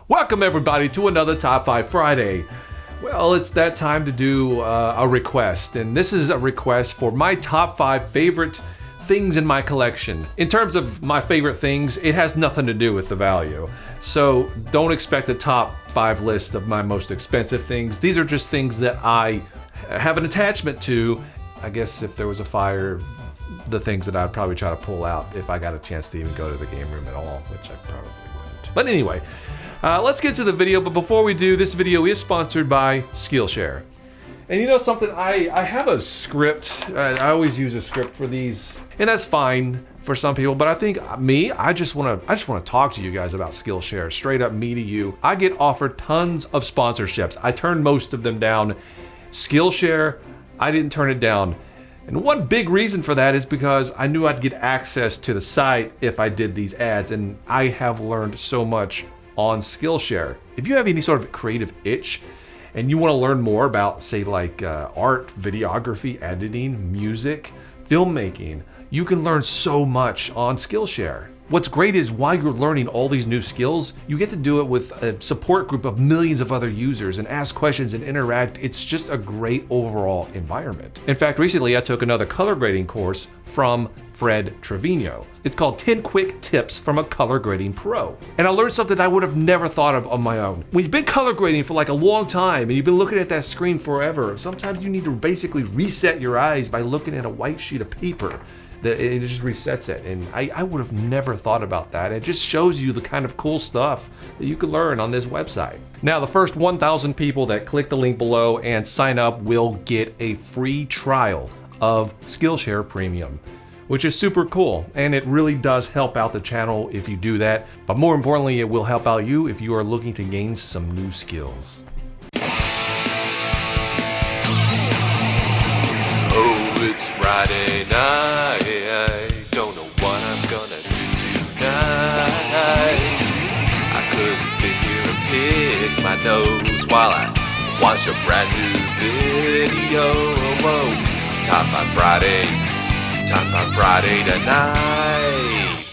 Welcome everybody to another Top 5 Friday. Well, it's that time to do a request, and this is a request for my top 5 favorite things in my collection. In terms of my favorite things, it has nothing to do with the value. So don't expect a top 5 list of my most expensive things. These are just things that I have an attachment to. I guess if there was a fire, the things that I'd probably try to pull out if I got a chance to even go to the game room at all, which I probably wouldn't. But anyway, let's get to the video. But before we do, this video is sponsored by Skillshare. And you know something, I have a script. I always use a script for these, and that's fine for some people. But I think I just want to talk to you guys about Skillshare. Straight up, me to you. I get offered tons of sponsorships. I turn most of them down. Skillshare, I didn't turn it down. And one big reason for that is because I knew I'd get access to the site if I did these ads, and I have learned so much on Skillshare. If you have any sort of creative itch and you want to learn more about, say, like art, videography, editing, music, filmmaking, you can learn so much on Skillshare. What's great is while you're learning all these new skills, you get to do it with a support group of millions of other users and ask questions and interact. It's just a great overall environment. In fact, recently I took another color grading course from Fred Trevino. It's called 10 Quick Tips from a Color Grading Pro. And I learned something I would have never thought of on my own. When you've been color grading for like a long time and you've been looking at that screen forever, sometimes you need to basically reset your eyes by looking at a white sheet of paper. It just resets it, and I would have never thought about that. It just shows you the kind of cool stuff that you can learn on this website. Now, the first 1,000 people that click the link below and sign up will get a free trial of Skillshare Premium, which is super cool, and it really does help out the channel if you do that. But more importantly, it will help out you if you are looking to gain some new skills. Oh, it's Friday night. Don't know what I'm gonna do tonight. I could sit here and pick my nose while I watch a brand new video. Whoa, Top 5 Friday tonight.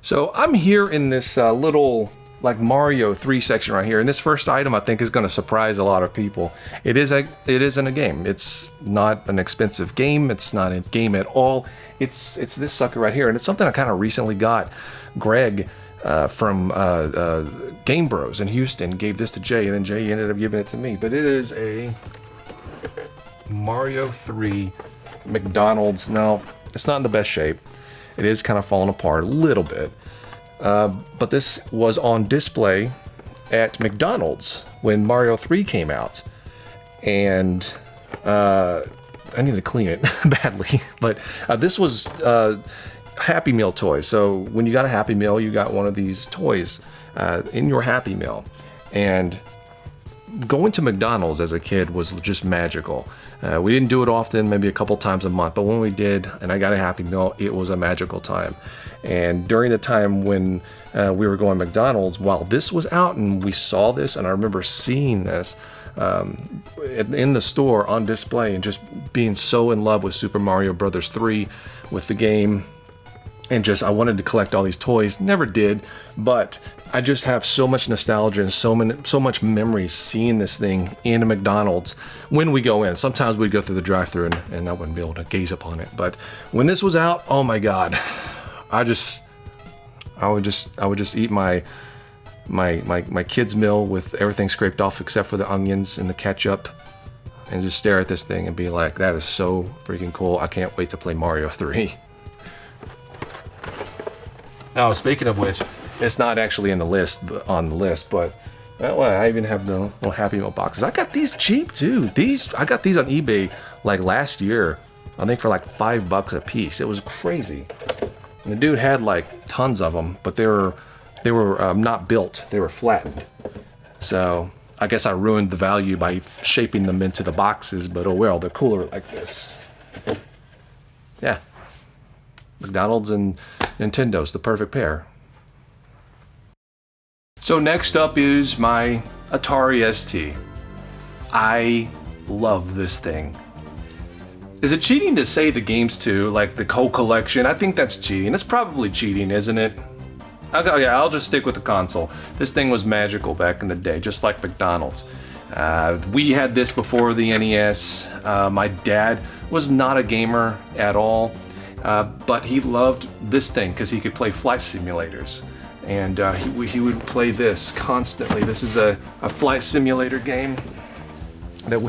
So I'm here in this little like Mario 3 section right here, and this first item I think is going to surprise a lot of people. It isn't a game. It's not an expensive game. It's not a game at all. It's this sucker right here, and it's something I kind of recently got. Greg from Game Bros in Houston gave this to Jay, and then Jay ended up giving it to me. But it is a Mario 3 McDonald's. Now, it's not in the best shape. It is kind of falling apart a little bit. But this was on display at McDonald's when Mario 3 came out, and I need to clean it badly, but this was Happy Meal toys. So when you got a Happy Meal, you got one of these toys in your Happy Meal, and going to McDonald's as a kid was just magical. We didn't do it often, maybe a couple times a month, but when we did and I got a Happy Meal, it was a magical time. And during the time when we were going to McDonald's, while this was out and we saw this, and I remember seeing this in the store on display and just being so in love with Super Mario Bros. 3, with the game, and just I wanted to collect all these toys. Never did, but I just have so much nostalgia and so much memories seeing this thing in a McDonald's when we go in. Sometimes we'd go through the drive-thru and I wouldn't be able to gaze upon it. But when this was out, oh my God, I would just eat my kid's meal with everything scraped off except for the onions and the ketchup, and just stare at this thing and be like, that is so freaking cool. I can't wait to play Mario 3. Now, speaking of which, it's not actually on the list, but well, I even have the little Happy Meal boxes. I got these cheap too. I got these on eBay like last year, I think for like $5 a piece. It was crazy. And the dude had like tons of them, but they were not built. They were flattened. So I guess I ruined the value by shaping them into the boxes, but oh well, they're cooler like this. Yeah. McDonald's and Nintendo's the perfect pair. So next up is my Atari ST. I love this thing. Is it cheating to say the games too, like the whole collection? I think that's cheating. It's probably cheating, isn't it? I'll just stick with the console. This thing was magical back in the day, just like McDonald's. We had this before the NES. My dad was not a gamer at all, but he loved this thing because he could play flight simulators. And he would play this constantly. This is a flight simulator game that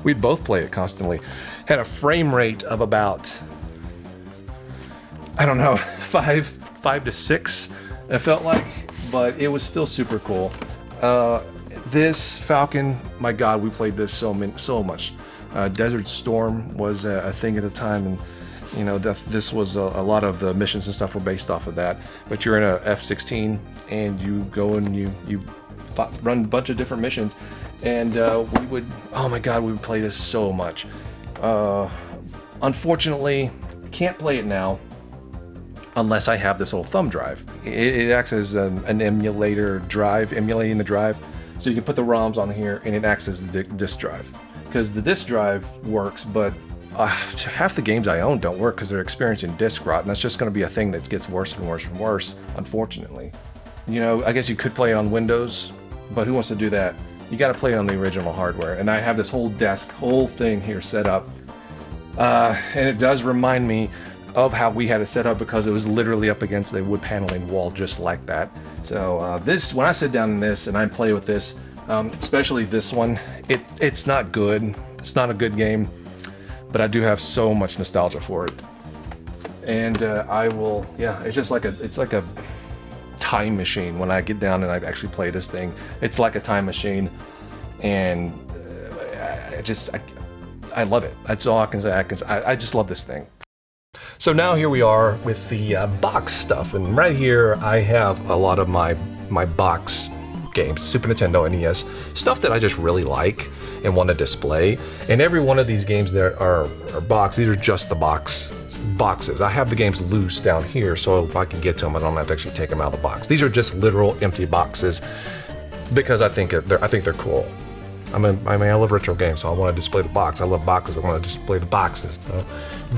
we'd both play it constantly. Had a frame rate of about, I don't know, five to six, it felt like, but it was still super cool. This Falcon, my God, we played this so much. Desert Storm was a thing at the time, and you know this was a lot of the missions and stuff were based off of that. But you're in a F-16 and you go and you run a bunch of different missions, and we would play this so much. Unfortunately, can't play it now unless I have this little thumb drive. It acts as an emulator drive, emulating the drive. So you can put the ROMs on here and it acts as the disk drive. Because the disk drive works, but half the games I own don't work because they're experiencing disk rot, and that's just going to be a thing that gets worse and worse and worse, unfortunately. You know, I guess you could play it on Windows, but who wants to do that? You got to play it on the original hardware. And I have this whole thing here set up. And it does remind me of how we had it set up because it was literally up against the wood paneling wall just like that. So this, when I sit down in this and I play with this, especially this one, it's not good. It's not a good game, but I do have so much nostalgia for it. And it's just like a time machine. When I get down and I actually play this thing, it's like a time machine, and I love it. That's all I can say. I just love this thing. So now here we are with the box stuff, and right here I have a lot of my box games, Super Nintendo, NES, stuff that I just really like and want to display. And every one of these games that are box, these are just the boxes. I have the games loose down here, so if I can get to them, I don't have to actually take them out of the box. These are just literal empty boxes because I think they're cool. I love retro games, so I want to display the box. I love boxes, I want to display the boxes. So.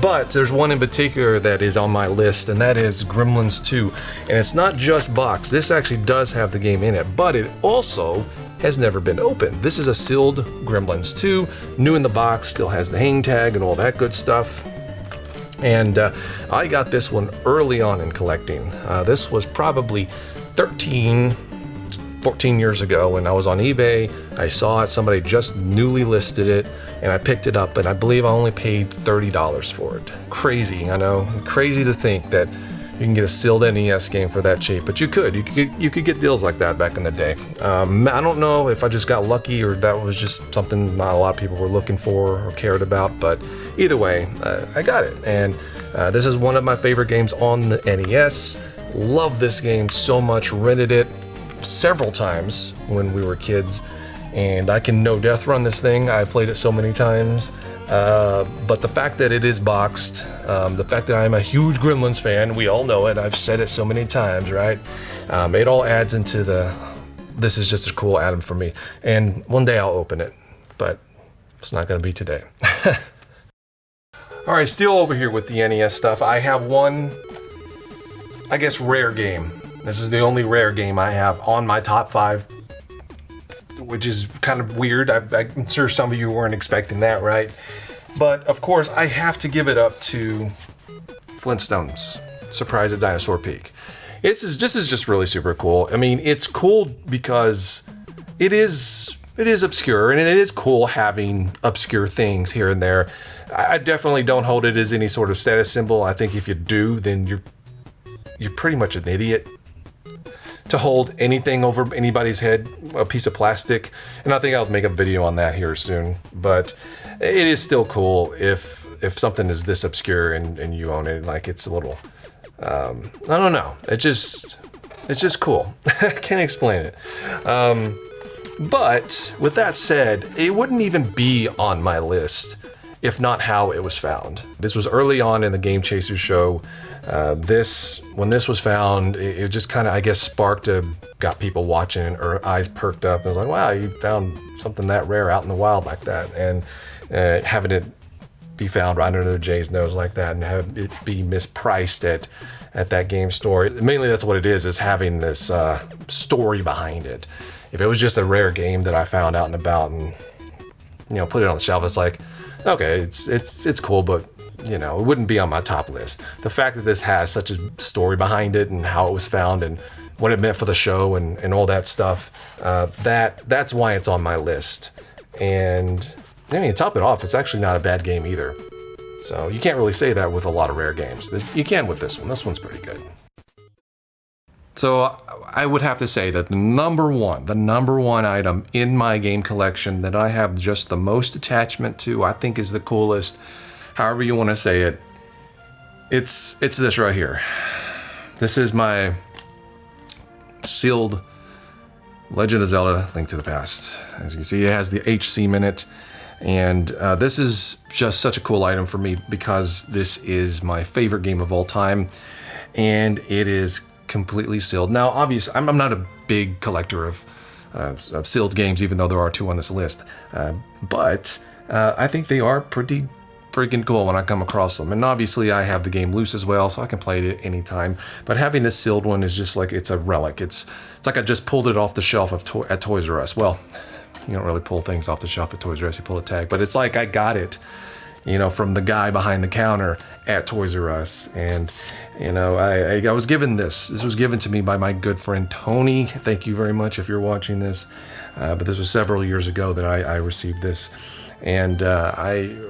But there's one in particular that is on my list, and that is Gremlins 2. And it's not just box. This actually does have the game in it, but it also has never been opened. This is a sealed Gremlins 2, new in the box, still has the hang tag and all that good stuff. And I got this one early on in collecting. This was probably 14 years ago when I was on eBay. I saw it, somebody just newly listed it, and I picked it up, and I believe I only paid $30 for it. Crazy, I know, crazy to think that you can get a sealed NES game for that cheap, but you could get deals like that back in the day. I don't know if I just got lucky or that was just something not a lot of people were looking for or cared about, but either way, I got it, and this is one of my favorite games on the NES. Love this game so much, rented it several times when we were kids, and I can no death run this thing. I've played it so many times, but the fact that it is boxed, the fact that I'm a huge Gremlins fan, we all know it, I've said it so many times, right? It all adds into this is just a cool add-on for me, and one day I'll open it, but it's not going to be today. Alright, still over here with the NES stuff. I have one, I guess, rare game. This is the only rare game I have on my top 5, which is kind of weird. I'm sure some of you weren't expecting that, right? But of course, I have to give it up to Flintstones Surprise at Dinosaur Peak. This is just really super cool. I mean, it's cool because it is obscure, and it is cool having obscure things here and there. I definitely don't hold it as any sort of status symbol. I think if you do, then you're pretty much an idiot to hold anything over anybody's head, a piece of plastic. And I think I'll make a video on that here soon. But it is still cool if something is this obscure and you own it. Like, it's a little, I don't know. It's just cool. I can't explain it. But with that said, it wouldn't even be on my list if not how it was found. This was early on in the Game Chasers show. When this was found, it just kind of, I guess, got people watching, or eyes perked up, and was like, wow, you found something that rare out in the wild like that. And having it be found right under the J's nose like that, and have it be mispriced at at that game store. Mainly that's what it is having this story behind it. If it was just a rare game that I found out and about and, put it on the shelf, it's like, okay, it's cool, but, it wouldn't be on my top list. The fact that this has such a story behind it and how it was found and what it meant for the show and all that stuff, that's why it's on my list. And, to top it off, it's actually not a bad game either. So you can't really say that with a lot of rare games. You can with this one. This one's pretty good. So I would have to say that the number one item in my game collection that I have just the most attachment to, I think is the coolest, however you want to say it, it's this right here. This is my sealed Legend of Zelda Link to the Past. As you can see, it has the HC in it. And this is just such a cool item for me because this is my favorite game of all time, and it is completely sealed. Now, obviously, I'm not a big collector of sealed games, even though there are 2 on this list, but I think they are pretty freaking cool when I come across them. And obviously, I have the game loose as well, so I can play it at any time. But having this sealed one is just like, it's a relic. It's like I just pulled it off the shelf at Toys R Us. Well, you don't really pull things off the shelf at Toys R Us, you pull a tag. But it's like I got it, from the guy behind the counter at Toys R Us. And, I was given this. This was given to me by my good friend Tony. Thank you very much if you're watching this. But this was several years ago that I received this. And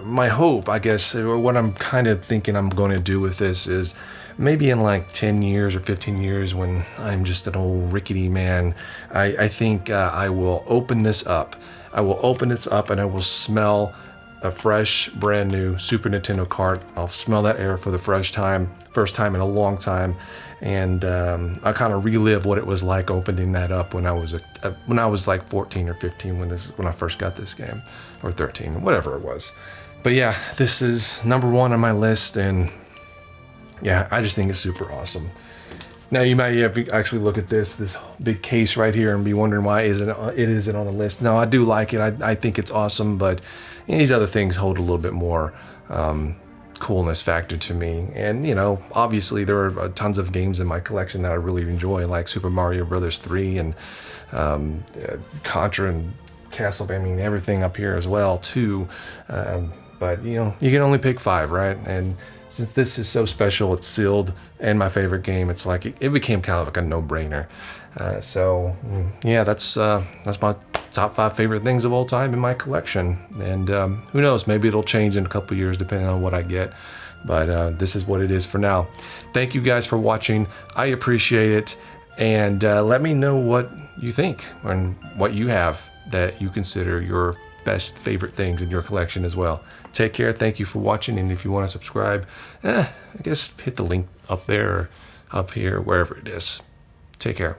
my hope, I guess, or what I'm kind of thinking I'm going to do with this is maybe in like 10 years or 15 years when I'm just an old rickety man, I think I will open this up. I will open this up and I will smell a fresh, brand new Super Nintendo cart. I'll smell that air for the first time in a long time. And I kind of relive what it was like opening that up when I was like 14 or 15 when I first got this game, or 13, whatever it was. But yeah, this is number 1 on my list, and yeah, I just think it's super awesome. Now you might actually look at this big case right here and be wondering why it isn't on the list. No, I do like it. I think it's awesome, but these other things hold a little bit more coolness factor to me. And obviously there are tons of games in my collection that I really enjoy, like Super Mario Brothers 3 and Contra and Castlevania, everything up here as well too. But you can only pick 5, right? And since this is so special, it's sealed, and my favorite game, it's like it became kind of like a no-brainer. So yeah, that's my top 5 favorite things of all time in my collection. And who knows, maybe it'll change in a couple years depending on what I get. But this is what it is for now. Thank you guys for watching. I appreciate it. And let me know what you think and what you have that you consider your best favorite things in your collection as well. Take care. Thank you for watching. And if you want to subscribe, I guess hit the link up there or up here, wherever it is. Take care.